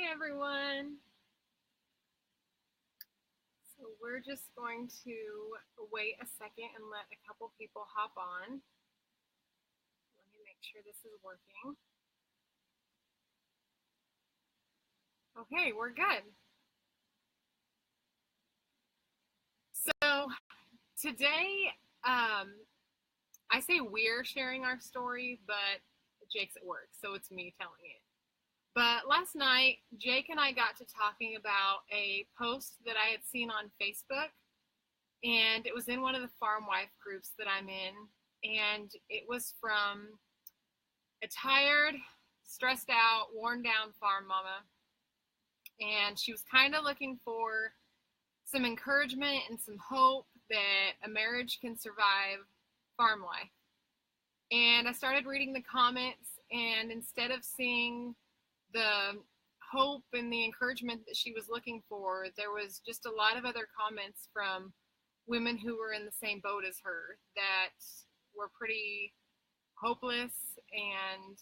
Everyone. So we're just going to wait a second and let a couple people hop on. Let me make sure this is working. Okay, we're good. So today, I say we're sharing our story, but Jake's at work, so it's me telling it. But last night, Jake and I got to talking about a post that I had seen on Facebook, and it was in one of the farm wife groups that I'm in, and it was from a tired, stressed out, worn down farm mama, and she was kind of looking for some encouragement and some hope that a marriage can survive farm life. And I started reading the comments, and instead of seeing the hope and the encouragement that she was looking for, there was just a lot of other comments from women who were in the same boat as her that were pretty hopeless and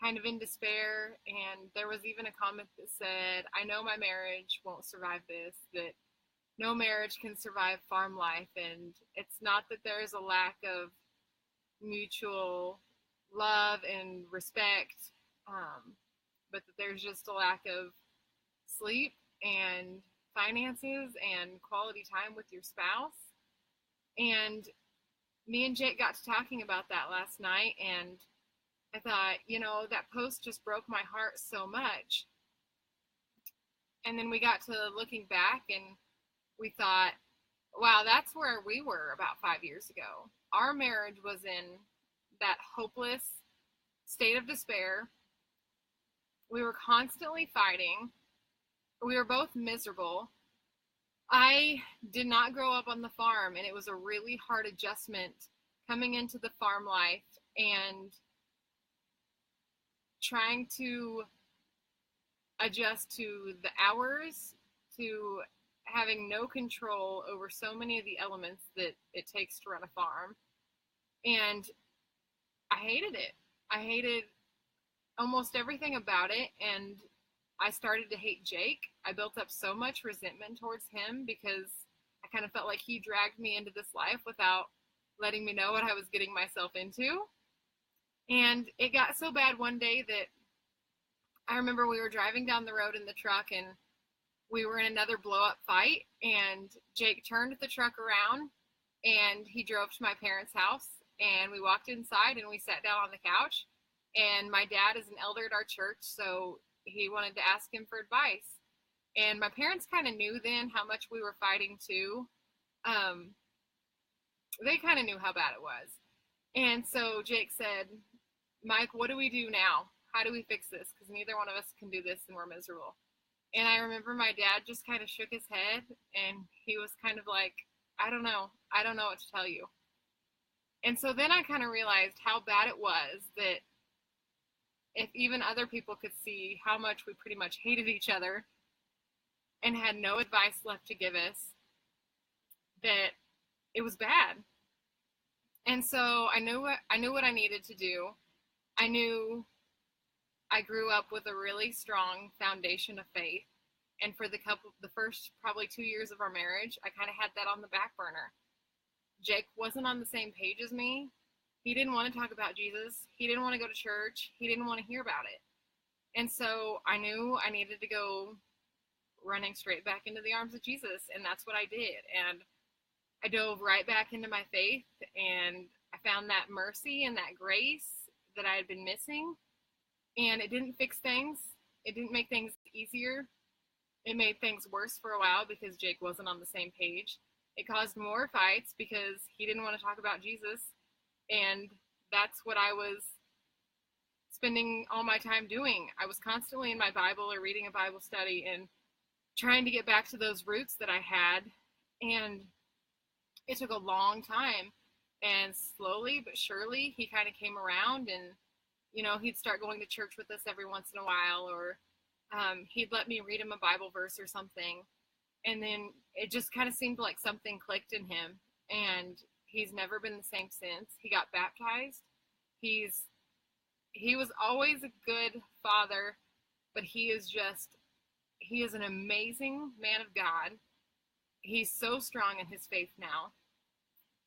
kind of in despair. And there was even a comment that said, I know my marriage won't survive this, that no marriage can survive farm life. And it's not that there is a lack of mutual love and respect, but that there's just a lack of sleep and finances and quality time with your spouse. And me and Jake got to talking about that last night, and I thought, that post just broke my heart so much. And then we got to looking back, and we thought, wow, that's where we were about 5 years ago. Our marriage was in that hopeless state of despair. We were constantly fighting. We were both miserable. I did not grow up on the farm, and it was a really hard adjustment coming into the farm life and trying to adjust to the hours, to having no control over so many of the elements that it takes to run a farm. And I hated it. I hated almost everything about it, and I started to hate Jake. I built up so much resentment towards him because I kind of felt like he dragged me into this life without letting me know what I was getting myself into. And it got so bad one day that I remember we were driving down the road in the truck, and we were in another blow-up fight, and Jake turned the truck around, and he drove to my parents' house, and we walked inside, and we sat down on the couch, and my dad is an elder at our church, so he wanted to ask him for advice. And my parents kind of knew then how much we were fighting too. They kind of knew how bad it was. And so Jake said, Mike, what do we do now? How do we fix this? Because neither one of us can do this and we're miserable. And I remember my dad just kind of shook his head, and he was kind of like, I don't know what to tell you. And so then I kind of realized how bad it was that if even other people could see how much we pretty much hated each other and had no advice left to give us, that it was bad. And so I knew what I needed to do. I knew I grew up with a really strong foundation of faith. And for the first probably 2 years of our marriage, I kind of had that on the back burner. Jake wasn't on the same page as me. He didn't want to talk about Jesus. He didn't want to go to church. He didn't want to hear about it. And so I knew I needed to go running straight back into the arms of Jesus. And that's what I did. And I dove right back into my faith, and I found that mercy and that grace that I had been missing. And it didn't fix things. It didn't make things easier. It made things worse for a while because Jake wasn't on the same page. It caused more fights because he didn't want to talk about Jesus. And that's what I was spending all my time doing. I was constantly in my Bible or reading a Bible study and trying to get back to those roots that I had. And it took a long time. And slowly but surely, he kind of came around, and he'd start going to church with us every once in a while, or he'd let me read him a Bible verse or something. And then it just kind of seemed like something clicked in him, and he's never been the same since. He got baptized. He was always a good father, but he is an amazing man of God. He's so strong in his faith now.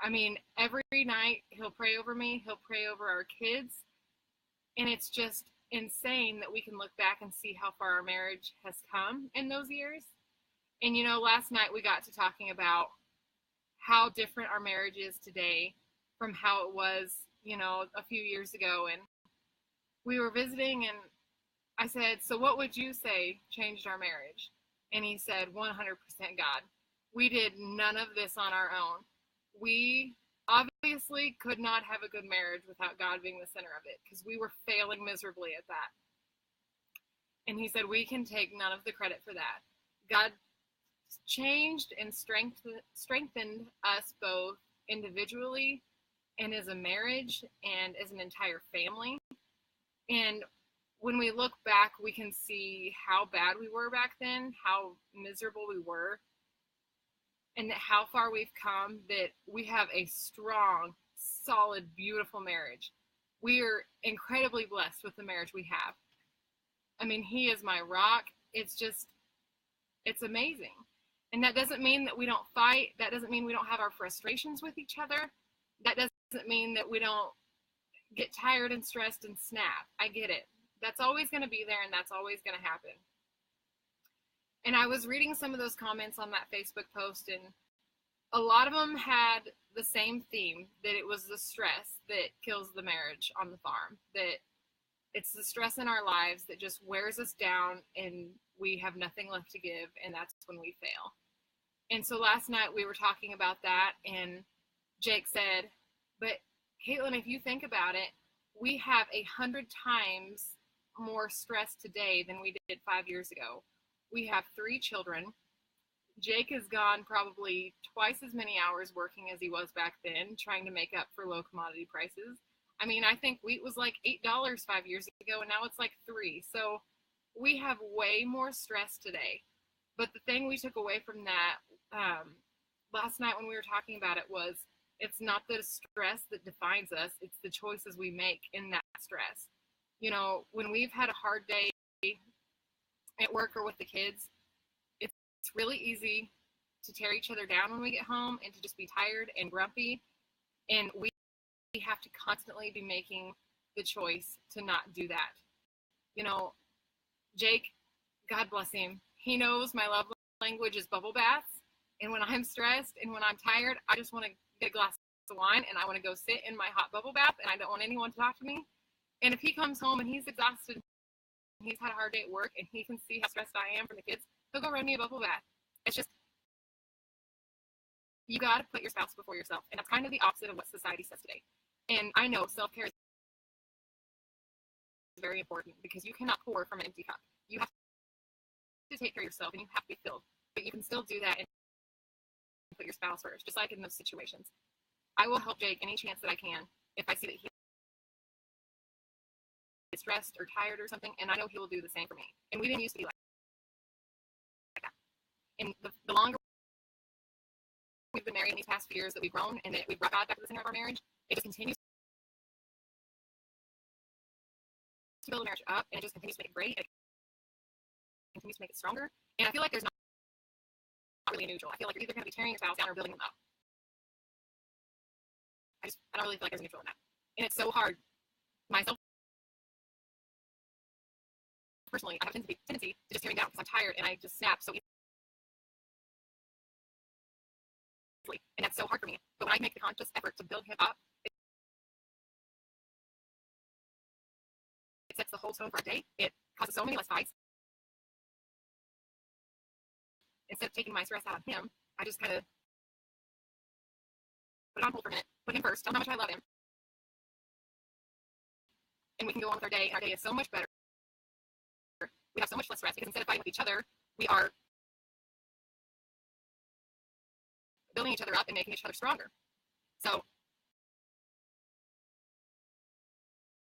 I mean, every night he'll pray over me, he'll pray over our kids, and it's just insane that we can look back and see how far our marriage has come in those years. And last night we got to talking about how different our marriage is today from how it was, a few years ago. And we were visiting, and I said, so what would you say changed our marriage? And he said, 100% God. We did none of this on our own. We obviously could not have a good marriage without God being the center of it, because we were failing miserably at that. And he said, we can take none of the credit for that. God changed and strengthened us both individually and as a marriage and as an entire family. And when we look back, we can see how bad we were back then, how miserable we were, and how far we've come, that we have a strong, solid, beautiful marriage. We are incredibly blessed with the marriage we have. I mean, he is my rock. It's amazing. And that doesn't mean that we don't fight. That doesn't mean we don't have our frustrations with each other. That doesn't mean that we don't get tired and stressed and snap. I get it. That's always going to be there, and that's always going to happen. And I was reading some of those comments on that Facebook post, and a lot of them had the same theme, that it was the stress that kills the marriage on the farm, that it's the stress in our lives that just wears us down and we have nothing left to give, and that's when we fail. And so last night we were talking about that, and Jake said, but Caitlin, if you think about it, we have 100 times more stress today than we did 5 years ago. We have 3 children. Jake has gone probably twice as many hours working as he was back then, trying to make up for low commodity prices. I mean, I think wheat was like $8 5 years ago, and now it's like $3. So we have way more stress today. But the thing we took away from that last night when we were talking about it was, it's not the stress that defines us, it's the choices we make in that stress. When we've had a hard day at work or with the kids, it's really easy to tear each other down when we get home and to just be tired and grumpy. And we have to constantly be making the choice to not do that. Jake, God bless him, he knows my love language is bubble baths. And when I'm stressed and when I'm tired, I just want to get a glass of wine and I want to go sit in my hot bubble bath, and I don't want anyone to talk to me. And if he comes home and he's exhausted, he's had a hard day at work, and he can see how stressed I am from the kids, he'll go run me a bubble bath. It's just, you got to put your spouse before yourself. And that's kind of the opposite of what society says today. And I know self-care is very important, because you cannot pour from an empty cup. You have to take care of yourself, and you have to be filled. But you can still do that and put your spouse first, just like in those situations. I will help Jake any chance that I can if I see that he is stressed or tired or something, and I know he will do the same for me. And we didn't used to be like that. And the longer we've been married in these past few years that we've grown and that we've brought God back to the center of our marriage, it just continues to build a marriage up, and it just continues to make it great, and it continues to make it stronger. And I feel like there's not really a neutral. I feel like you're either going to be tearing your spouse down or building them up. I don't really feel like there's a neutral in that. And it's so hard. Myself, personally, I have a tendency to just tear me down because I'm tired and I just snap so easily. And that's so hard for me. But when I make the conscious effort to build him up, it sets the whole tone for our day. It causes so many less fights. Instead of taking my stress out on him, I just kind of put it on hold for a minute, put him first, tell him how much I love him, and we can go on with our day. Our day is so much better. We have so much less stress because instead of fighting with each other, we are building each other up and making each other stronger. So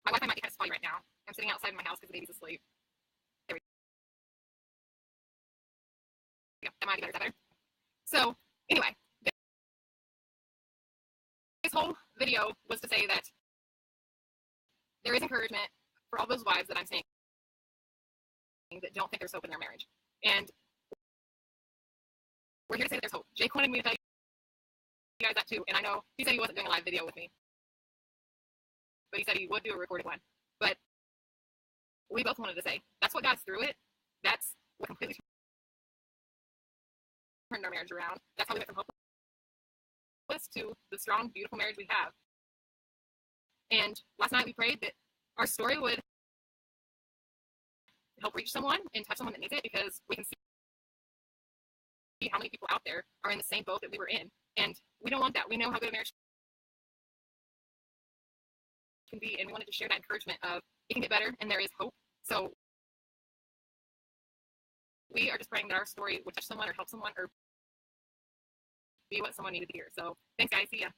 my Wi-Fi might be kind of spotty right now. I'm sitting outside my house because the baby's asleep. There we go. That might be better. Is that better? So anyway, this whole video was to say that there is encouragement for all those wives that I'm seeing that don't think there's hope in their marriage. And we're here to say that there's hope. Jake wanted me to tell you guys that too, and I know he said he wasn't doing a live video with me, but he said he would do a recorded one. But we both wanted to say that's what got us through it. That's what completely turned our marriage around. That's how we went from hopeless to the strong, beautiful marriage we have. And last night we prayed that our story would help reach someone and touch someone that needs it, because we can see how many people out there are in the same boat that we were in. And we don't want that. We know how good a marriage can be, and we wanted to share that encouragement of it can get better and there is hope. So we are just praying that our story would touch someone or help someone or be what someone needed to hear. So thanks, guys. See ya.